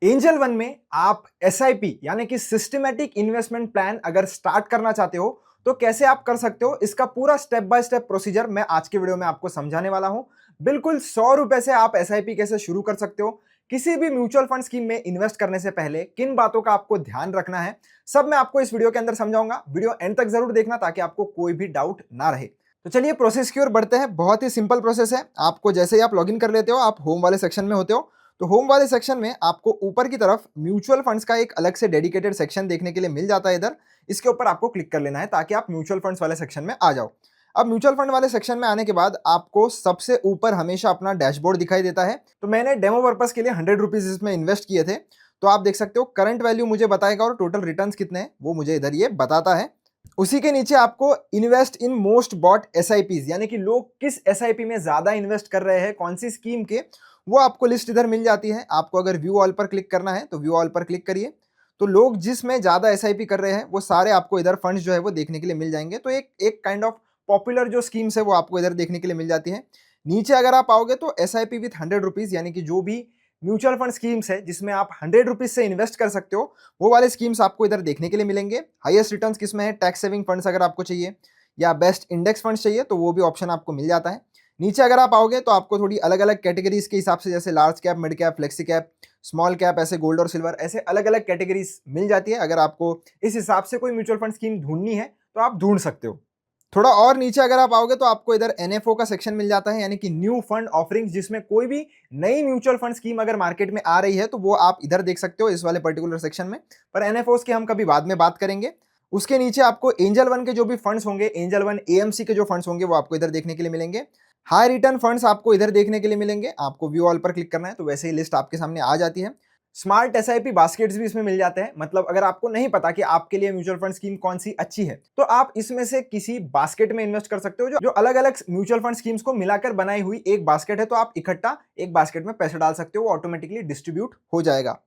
Angel one में आप SIP यानी कि सिस्टमैटिक इन्वेस्टमेंट प्लान अगर स्टार्ट करना चाहते हो तो कैसे आप कर सकते हो, इसका पूरा स्टेप बाय स्टेप प्रोसीजर मैं आज के वीडियो में आपको समझाने वाला हूं। बिल्कुल 100 रुपए से आप एसआईपी कैसे शुरू कर सकते हो, किसी भी म्यूचुअल फंड स्कीम में इन्वेस्ट करने से पहले किन बातों का आपको ध्यान रखना है, सब मैं आपको इस वीडियो के अंदर समझाऊंगा। वीडियो एंड तक जरूर देखना ताकि आपको कोई भी डाउट ना रहे। तो चलिए प्रोसेस की ओर बढ़ते हैं। बहुत ही सिंपल प्रोसेस है। आपको जैसे ही आप लॉगिन कर लेते हो, आप होम वाले सेक्शन में होते हो, तो होम वाले सेक्शन में आपको ऊपर की तरफ म्यूचुअल फंड्स का एक अलग से डेडिकेटेड सेक्शन देखने के लिए मिल जाता है। इधर इसके ऊपर आपको क्लिक कर लेना है ताकि आप म्यूचुअल फंड्स वाले सेक्शन में आ जाओ। अब म्यूचुअल फंड वाले सेक्शन में आने के बाद आपको सबसे ऊपर हमेशा अपना डैशबोर्ड दिखाई देता है। तो मैंने डेमो पर्पस के लिए 100 रुपीज इसमें इन्वेस्ट किए थे, तो आप देख सकते हो करंट वैल्यू मुझे बताएगा और टोटल रिटर्न्स कितने हैं वो मुझे इधर ये बताता है। उसी के नीचे आपको invest in most bought SIPs यानी कि लोग किस एसआईपी में ज्यादा इन्वेस्ट कर रहे हैं, कौन सी स्कीम के, वो आपको लिस्ट इधर मिल जाती है। आपको अगर व्यू ऑल पर क्लिक करना है तो व्यू ऑल पर क्लिक करिए, तो लोग जिसमें ज्यादा एसआईपी कर रहे हैं वो सारे आपको इधर फंड्स जो है वो देखने के लिए मिल जाएंगे। तो एक एक काइंड ऑफ पॉपुलर जो स्कीम्स है वो आपको इधर देखने के लिए मिल जाती है। नीचे अगर आप आओगे तो एसआईपी विथ 100 रुपीज यानी कि जो भी म्यूचुअल फंड स्कीम्स है जिसमें आप 100 रुपीज से इन्वेस्ट कर सकते हो, वो वाले स्कीम्स आपको इधर देखने के लिए मिलेंगे। हाईएस्ट रिटर्न्स किसमें है, टैक्स सेविंग फंड्स अगर आपको चाहिए या बेस्ट इंडेक्स फंड्स चाहिए तो वो भी ऑप्शन आपको मिल जाता है। नीचे अगर आप आओगे तो आपको थोड़ी अलग अलग कैटेगरीज के हिसाब से, जैसे large cap, mid cap, flexi cap, small cap, ऐसे गोल्ड और सिल्वर, ऐसे अलग अलग कैटेगरीज मिल जाती है। अगर आपको इस हिसाब से कोई म्यूचुअल फंड स्कीम ढूंढनी है तो आप ढूंढ सकते हो। थोड़ा और नीचे अगर आप आओगे तो आपको इधर एनएफओ का सेक्शन मिल जाता है यानी कि न्यू फंड ऑफरिंग्स, जिसमें कोई भी नई म्यूचुअल फंड स्कीम अगर मार्केट में आ रही है तो वो आप इधर देख सकते हो इस वाले पर्टिकुलर सेक्शन में। पर एनएफओस की हम कभी बाद में बात करेंगे। उसके नीचे आपको एंजल वन के जो भी फंड्स होंगे, एंजल वन एएमसी के जो फंड्स होंगे वो आपको इधर देखने के लिए मिलेंगे। हाई रिटर्न फंड्स आपको इधर देखने के लिए मिलेंगे। आपको व्यू ऑल पर क्लिक करना है तो वैसे ही लिस्ट आपके सामने आ जाती है। स्मार्ट एसआईपी बास्केट्स भी इसमें मिल जाते हैं। मतलब अगर आपको नहीं पता कि आपके लिए म्यूचुअल फंड स्कीम कौन सी अच्छी है तो आप इसमें से किसी बास्केट में इन्वेस्ट कर सकते हो, जो अलग अलग म्यूचुअल फंड स्कीम्स को मिलाकर बनाई हुई एक बास्केट है। तो आप इकट्ठा एक बास्केट में पैसे डाल सकते हो, वो ऑटोमेटिकली डिस्ट्रीब्यूट हो जाएगा।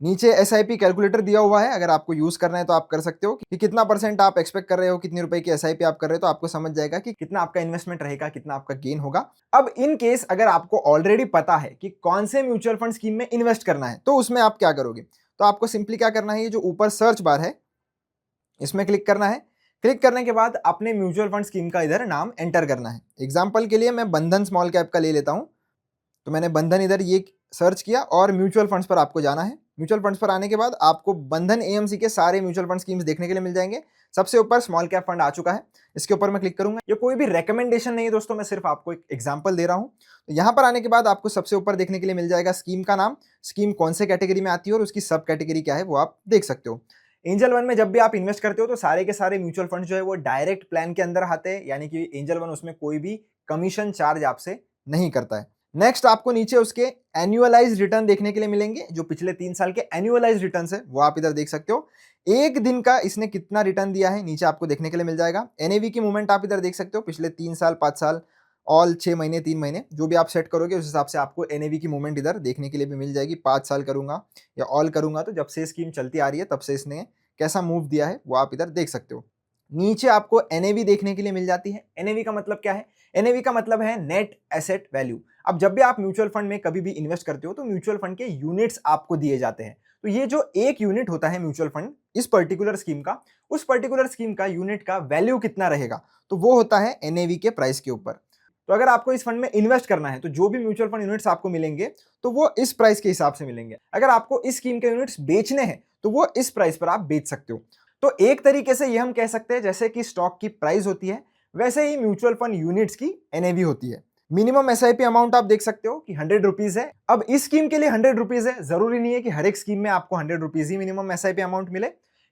नीचे एसआईपी कैलकुलेटर दिया हुआ है, अगर आपको यूज करना है तो आप कर सकते हो कि कितना परसेंट आप एक्सपेक्ट कर रहे हो, कितने रुपए की एसआईपी आप कर रहे हो, तो आपको समझ जाएगा कि कितना आपका इन्वेस्टमेंट रहेगा, कितना आपका गेन होगा। अब इन केस अगर आपको ऑलरेडी पता है कि कौन से म्यूचुअल फंड स्कीम में इन्वेस्ट करना है तो उसमें आप क्या करोगे, तो आपको सिंपली क्या करना है, ये जो ऊपर सर्च बार है इसमें क्लिक करना है। क्लिक करने के बाद अपने म्यूचुअल फंड स्कीम का इधर नाम एंटर करना है। एग्जाम्पल के लिए मैं बंधन स्मॉल कैप का ले लेता हूं, तो मैंने बंधन इधर ये सर्च किया और म्यूचुअल फंड्स पर आपको जाना है। म्यूचुअल फंड्स पर आने के बाद आपको बंधन एएमसी के सारे म्यूचुअल फंड स्कीम्स देखने के लिए मिल जाएंगे। सबसे ऊपर स्मॉल कैप फंड आ चुका है, इसके ऊपर मैं क्लिक करूंगा। ये कोई भी रेकमेंडेशन नहीं है दोस्तों, मैं सिर्फ आपको एक एग्जांपल दे रहा हूं। तो यहां पर आने के बाद आपको सबसे ऊपर देखने के लिए मिल जाएगा स्कीम का नाम, स्कीम कौन से कैटेगरी में आती है और उसकी सब कैटेगरी क्या है वो आप देख सकते हो। एंजल वन में जब भी आप इन्वेस्ट करते हो तो सारे के सारे म्यूचुअल फंड जो है वो डायरेक्ट प्लान के अंदर आते हैं, यानी कि एंजल वन उसमें कोई भी कमीशन चार्ज आपसे नहीं करता है। नेक्स्ट आपको नीचे उसके एनुअलाइज रिटर्न देखने के लिए मिलेंगे, जो पिछले 3 साल के एनुअलाइज रिटर्न है वो आप इधर देख सकते हो। एक दिन का इसने कितना रिटर्न दिया है नीचे आपको देखने के लिए मिल जाएगा। एनएवी की मूवमेंट आप इधर देख सकते हो, पिछले 3 साल, 5 साल, ऑल 6 महीने, 3 महीने, जो भी आप सेट करोगे उस हिसाब से आपको एनएवी की मूवमेंट इधर देखने के लिए भी मिल जाएगी। 5 साल करूंगा या ऑल करूंगा तो जब से स्कीम चलती आ रही है तब से इसने कैसा मूव दिया है वो आप इधर देख सकते हो। नीचे आपको एनएवी देखने के लिए मिल जाती है। एनएवी का मतलब क्या है, एनएवी का मतलब है नेट एसेट वैल्यू। अब जब भी आप म्यूचुअल फंड में कभी भी इन्वेस्ट करते हो तो म्यूचुअल फंड के यूनिट्स आपको दिए जाते हैं। तो ये जो एक यूनिट होता है म्यूचुअल फंड इस पर्टिकुलर स्कीम का, उस पर्टिकुलर स्कीम का यूनिट का वैल्यू कितना रहेगा तो वो होता है एनएवी के प्राइस के ऊपर। तो अगर आपको इस फंड में इन्वेस्ट करना है तो जो भी म्यूचुअल फंड यूनिट्स आपको मिलेंगे तो वो इस प्राइस के हिसाब से मिलेंगे। अगर आपको इस स्कीम के यूनिट्स बेचने हैं तो वो इस प्राइस पर आप बेच सकते हो। तो एक तरीके से ये हम कह सकते हैं जैसे कि स्टॉक की प्राइस होती है वैसे ही म्यूचुअल फंड यूनिट्स की एनएवी होती है। मिनिमम एसआईपी अमाउंट आप देख सकते हो कि 100 रुपीज है। अब इस स्कीम के लिए 100 रुपीज है, जरूरी नहीं है कि हर एक स्कीम में आपको 100 रुपीज ही मिनिमम एसआईपी अमाउंट मिले।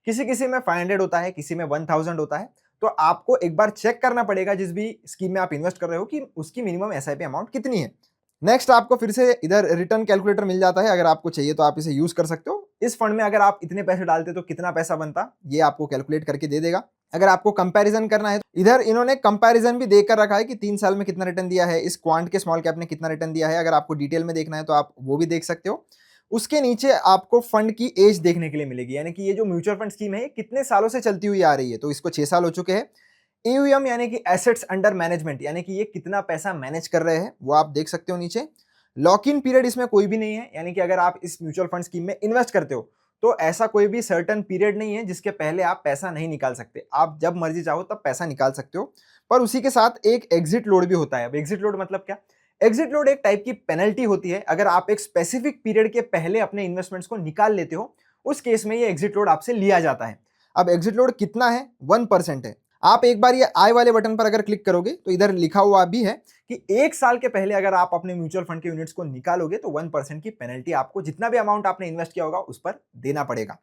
किसी किसी में 500 होता है, किसी में 1000 होता है। तो आपको एक बार चेक करना पड़ेगा जिस भी स्कीम में आप इन्वेस्ट कर रहे हो कि उसकी मिनिमम एसआईपी अमाउंट कितनी है। नेक्स्ट आपको फिर से इधर रिटर्न कैलकुलेटर मिल जाता है, अगर आपको चाहिए तो आप इसे यूज कर सकते हो। इस फंड में अगर आप इतने पैसे डालते तो कितना पैसा बनता ये आपको कैलकुलेट करके दे देगा। अगर आपको कंपैरिजन करना है इधर इन्होंने कंपैरिजन भी देकर रखा है कि 3 साल में कितना रिटर्न दिया है, इस क्वांट के स्मॉल कैप ने कितना रिटर्न दिया है। अगर आपको डिटेल में देखना है तो आप वो भी देख सकते हो। उसके नीचे आपको फंड की एज देखने के लिए मिलेगी, यानी कि ये जो म्यूचुअल फंड स्कीम है ये कितने सालों से चलती हुई आ रही है। तो इसको 6 साल हो चुके हैं। एयूएम यानी कि एसेट्स अंडर मैनेजमेंट, यानी कि ये कितना पैसा मैनेज कर रहे हैं वो आप देख सकते हो नीचे। लॉक इन पीरियड इसमें कोई भी नहीं है, यानी कि अगर आप इस म्यूचुअल फंड स्कीम में इन्वेस्ट करते हो तो ऐसा कोई भी सर्टेन पीरियड नहीं है जिसके पहले आप पैसा नहीं निकाल सकते। आप जब मर्जी चाहो तब पैसा निकाल सकते हो। पर उसी के साथ एक एग्जिट लोड भी होता है। अब एग्जिट लोड मतलब क्या? एग्जिट लोड एक टाइप की पेनल्टी होती है अगर आप एक स्पेसिफिक पीरियड के पहले अपने इन्वेस्टमेंट्स को निकाल लेते हो, उस केस में ये एग्जिट लोड आपसे लिया जाता है। अब एग्जिट लोड कितना है? 1% है। आप एक बार ये आई वाले बटन पर अगर क्लिक करोगे तो इधर लिखा हुआ भी है कि 1 साल के पहले अगर आप अपने म्यूचुअल फंड के यूनिट्स को निकालोगे तो 1% की पेनल्टी आपको जितना भी अमाउंट आपने इन्वेस्ट किया होगा उस पर देना पड़ेगा।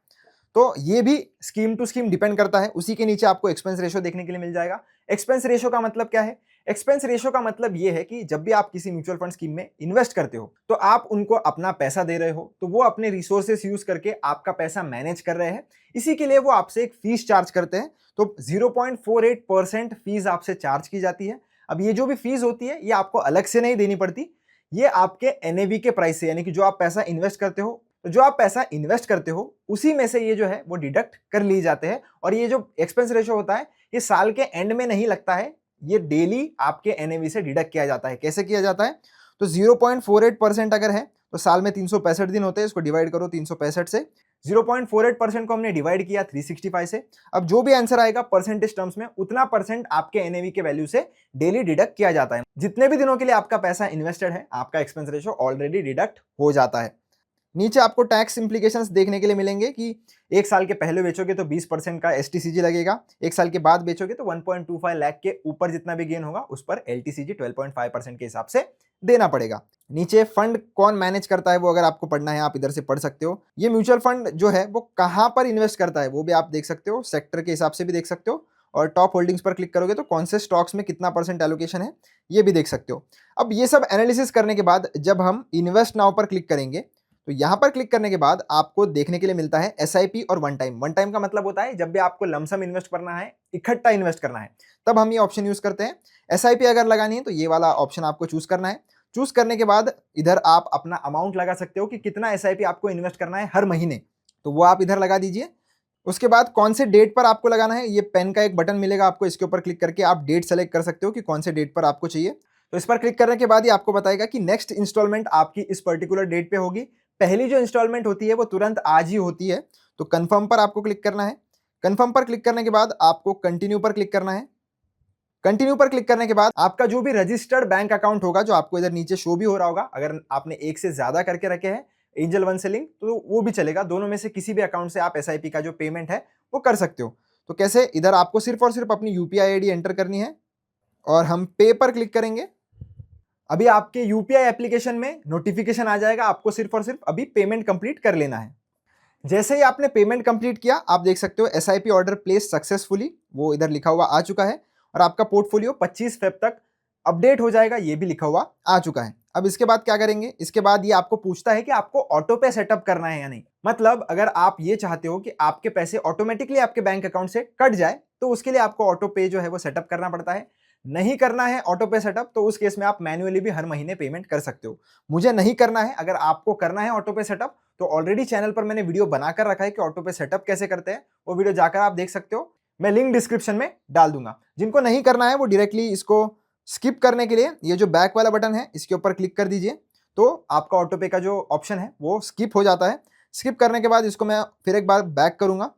तो ये भी स्कीम टू स्कीम डिपेंड करता है। उसी के नीचे आपको एक्सपेंस रेशियो देखने के लिए मिल जाएगा। एक्सपेंस रेशियो का मतलब क्या है? एक्सपेंस रेशियो का मतलब ये है कि जब भी आप किसी म्यूचुअल फंड स्कीम में इन्वेस्ट करते हो तो आप उनको अपना पैसा दे रहे हो, तो वो अपने रिसोर्सेस यूज करके आपका पैसा मैनेज कर रहे हैं। इसी के लिए वो आपसे एक फीस चार्ज करते हैं। तो 0.48% फीस आपसे चार्ज की जाती है। अब ये जो भी फीस होती है ये आपको अलग से नहीं देनी पड़ती, ये आपके एनएवी के प्राइस से, यानी कि जो आप पैसा इन्वेस्ट करते हो, तो जो आप पैसा इन्वेस्ट करते हो उसी में से ये जो है वो डिडक्ट कर लिए जाते हैं। और ये जो एक्सपेंस रेशियो होता है ये साल के एंड में नहीं लगता है, ये डेली आपके एनएवी से डिडक्ट किया जाता है। कैसे किया जाता है? तो 0.48% अगर है तो साल में 365 दिन होते हैं, इसको डिवाइड करो 365 से। 0.48% को हमने डिवाइड किया 365 से। अब जो भी आंसर आएगा परसेंटेज टर्म्स में, उतना परसेंट आपके एनएवी के वैल्यू से डेली डिडक्ट किया जाता है। जितने भी दिनों के लिए आपका पैसा इन्वेस्टेड है, आपका एक्सपेंस रेशियो ऑलरेडी डिडक्ट हो जाता है। नीचे आपको टैक्स इंप्लीकेशंस देखने के लिए मिलेंगे कि 1 साल के पहले बेचोगे तो 20% का एसटीसीजी लगेगा, 1 साल के बाद बेचोगे तो 1.25 लाख के ऊपर जितना भी गेन होगा उस पर एलटीसीजी 12.5% के हिसाब से देना पड़ेगा। नीचे फंड कौन मैनेज करता है वो अगर आपको पढ़ना है आप इधर से पढ़ सकते हो। ये म्यूचुअल फंड जो है वो कहाँ पर इन्वेस्ट करता है वो भी आप देख सकते हो, सेक्टर के हिसाब से भी देख सकते हो। और टॉप होल्डिंग्स पर क्लिक करोगे तो कौन से स्टॉक्स में कितना परसेंट एलोकेशन है ये भी देख सकते हो। अब ये सब एनालिसिस करने के बाद जब हम इन्वेस्ट नाउ पर क्लिक करेंगे तो यहां पर क्लिक करने के बाद आपको देखने के लिए मिलता है एसआईपी और वन टाइम। वन टाइम का मतलब होता है जब भी आपको लमसम इन्वेस्ट करना है, इकट्ठा इन्वेस्ट करना है, तब हम ये ऑप्शन यूज करते हैं। एसआईपी अगर लगानी है तो ये वाला ऑप्शन आपको चूज करना है। चूज करने के बाद इधर आप अपना अमाउंट लगा सकते हो कि कितना एसआईपी आपको इन्वेस्ट करना है हर महीने, तो वो आप इधर लगा दीजिए। उसके बाद कौन से डेट पर आपको लगाना है, ये पेन का एक बटन मिलेगा आपको, इसके ऊपर क्लिक करके आप डेट सेलेक्ट कर सकते हो कि कौन से डेट पर आपको चाहिए। तो इस पर क्लिक करने के बाद ही आपको बताएगा कि नेक्स्ट इंस्टॉलमेंट आपकी इस पर्टिकुलर डेट पे होगी। पहली जो इंस्टॉलमेंट होती है वो तुरंत आज ही होती है। तो कंफर्म पर आपको क्लिक करना है। कंफर्म पर क्लिक करने के बाद आपको कंटिन्यू पर क्लिक करना है। कंटिन्यू पर क्लिक करने के बाद आपका जो भी रजिस्टर्ड बैंक अकाउंट होगा, जो आपको इधर नीचे शो भी हो रहा होगा, अगर आपने एक से ज्यादा करके रखे हैं एंजल वन से लिंक तो वो भी चलेगा। दोनों में से किसी भी अकाउंट से आप एसआईपी का जो पेमेंट है वो कर सकते हो। तो कैसे? इधर आपको सिर्फ और सिर्फ अपनी यूपीआई आईडी एंटर करनी है और हम पे पर क्लिक करेंगे। अभी आपके यूपीआई एप्लीकेशन में नोटिफिकेशन आ जाएगा, आपको सिर्फ और सिर्फ अभी पेमेंट कंप्लीट कर लेना है। जैसे ही आपने पेमेंट कंप्लीट किया आप देख सकते हो एसआईपी ऑर्डर प्लेस सक्सेसफुली, वो इधर लिखा हुआ आ चुका है और आपका पोर्टफोलियो 25 फेब तक अपडेट हो जाएगा, ये भी लिखा हुआ आ चुका है। अब इसके बाद क्या करेंगे? इसके बाद ये आपको पूछता है कि आपको ऑटो पे सेटअप करना है या नहीं। मतलब अगर आप ये चाहते हो कि आपके पैसे ऑटोमेटिकली आपके बैंक अकाउंट से कट जाए तो उसके लिए आपको ऑटो पे जो है वो सेटअप करना पड़ता है। नहीं करना है ऑटो पे सेटअप तो उस केस में आप मैन्युअली भी हर महीने पेमेंट कर सकते हो। मुझे नहीं करना है। अगर आपको करना है ऑटो पे सेटअप तो ऑलरेडी चैनल पर मैंने वीडियो बनाकर रखा है कि ऑटो पे सेटअप कैसे करते हैं, वो वीडियो जाकर आप देख सकते हो। मैं लिंक डिस्क्रिप्शन में डाल दूंगा। जिनको नहीं करना है वो डायरेक्टली इसको स्किप करने के लिए ये जो बैक वाला बटन है इसके ऊपर क्लिक कर दीजिए, तो आपका ऑटो पे का जो ऑप्शन है वो स्किप हो जाता है। स्किप करने के बाद इसको मैं फिर एक बार बैक करूंगा।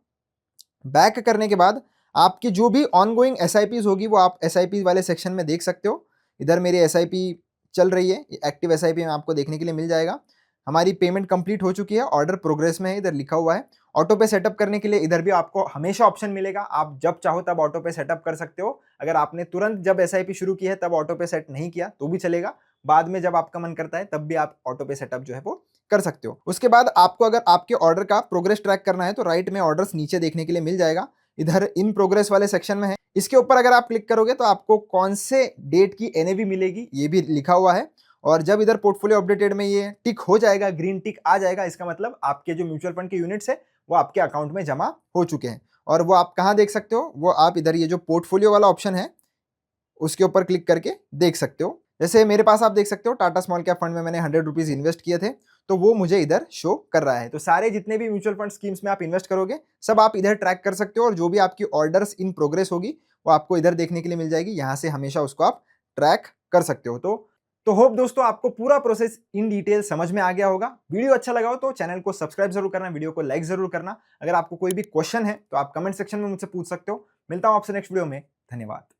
बैक करने के बाद आपकी जो भी ऑनगोइंग एसआईपीज होगी वो आप एसआईपी वाले सेक्शन में देख सकते हो। इधर मेरी एसआईपी चल रही है, एक्टिव एसआईपी में आपको देखने के लिए मिल जाएगा। हमारी पेमेंट कंप्लीट हो चुकी है, ऑर्डर प्रोग्रेस में है, इधर लिखा हुआ है। ऑटो पे सेटअप करने के लिए इधर भी आपको हमेशा ऑप्शन मिलेगा, आप जब चाहो तब ऑटो पे सेटअप कर सकते हो। अगर आपने तुरंत जब एसआईपी शुरू की है तब ऑटो पे सेट नहीं किया तो भी चलेगा, बाद में जब आपका मन करता है तब भी आप ऑटो पे सेटअप जो है वो कर सकते हो। उसके बाद आपको अगर आपके ऑर्डर का प्रोग्रेस ट्रैक करना है तो राइट में ऑर्डर्स नीचे देखने के लिए मिल जाएगा, इधर इन प्रोग्रेस वाले सेक्शन में है। इसके ऊपर अगर आप क्लिक करोगे तो आपको कौन से डेट की एनएवी मिलेगी ये भी लिखा हुआ है। और जब इधर पोर्टफोलियो अपडेटेड में ये टिक हो जाएगा, ग्रीन टिक आ जाएगा, इसका मतलब आपके जो म्यूचुअल फंड के यूनिट्स है वो आपके अकाउंट में जमा हो चुके हैं। और वो आप कहाँ देख सकते हो? वो आप इधर ये जो पोर्टफोलियो वाला ऑप्शन है उसके ऊपर क्लिक करके देख सकते हो। जैसे मेरे पास आप देख सकते हो टाटा स्मॉल कैप फंड में मैंने 100 रुपीज इन्वेस्ट किए थे, तो वो मुझे इधर शो कर रहा है। तो सारे जितने भी म्यूचुअल फंड स्कीम्स में आप इन्वेस्ट करोगे सब आप इधर ट्रैक कर सकते हो और जो भी आपकी ऑर्डर्स इन प्रोग्रेस होगी वो आपको इधर देखने के लिए मिल जाएगी। यहाँ से हमेशा उसको आप ट्रैक कर सकते हो। तो तो होप दोस्तों आपको पूरा प्रोसेस इन डिटेल समझ में आ गया होगा। वीडियो अच्छा लगा हो तो चैनल को सब्सक्राइब जरूर करना, वीडियो को लाइक जरूर करना। अगर आपको कोई भी क्वेश्चन है तो आप कमेंट सेक्शन में मुझसे पूछ सकते हो। मिलता हूं आपसे नेक्स्ट वीडियो में। धन्यवाद।